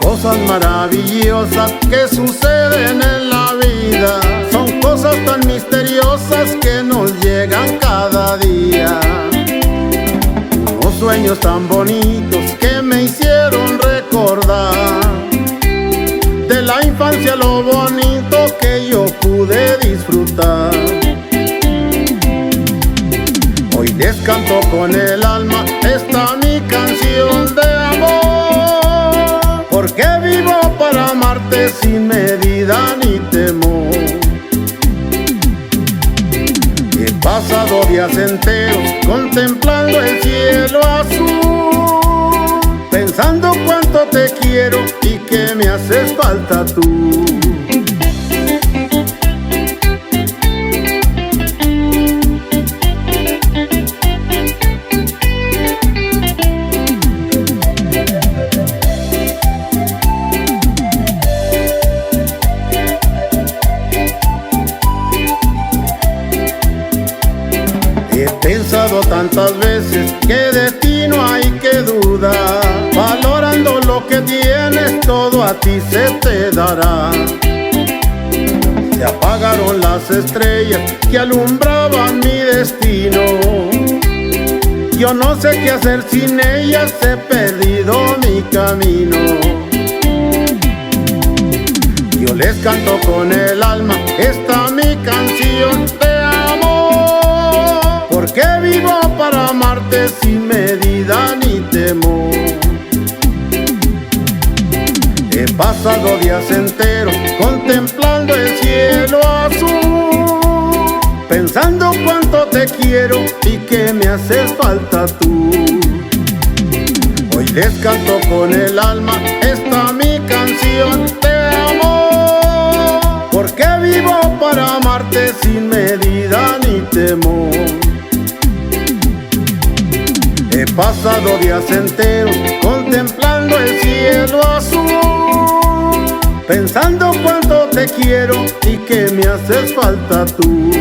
Cosas maravillosas que suceden en la vida, son cosas tan misteriosas que nos llegan cada día. Unos sueños tan bonitos que me hicieron recordar de la infancia lo bonito que yo pude disfrutar. Hoy les canto con el alma esta mi canción de amor, porque vivo para amarte sin medida ni temor. He pasado días enteros contemplando el cielo azul, pensando cuánto te quiero y que me haces falta tú. He pensado tantas veces que de ti no hay que dudar, valorando lo que tienes todo a ti se te dará. Se apagaron las estrellas que alumbraban mi destino, yo no sé qué hacer sin ellas, he perdido mi camino. Yo les canto con el alma esta mi canción de amor, porque vivo para amarte sin medida ni temor. He pasado días enteros contemplando el cielo azul, pensando cuánto te quiero y que me haces falta tú. Hoy les canto con el alma esta mi canción de amor, porque vivo para amarte sin medida ni temor. He pasado días enteros contemplando el cielo azul, pensando cuánto te quiero y que me haces falta tú.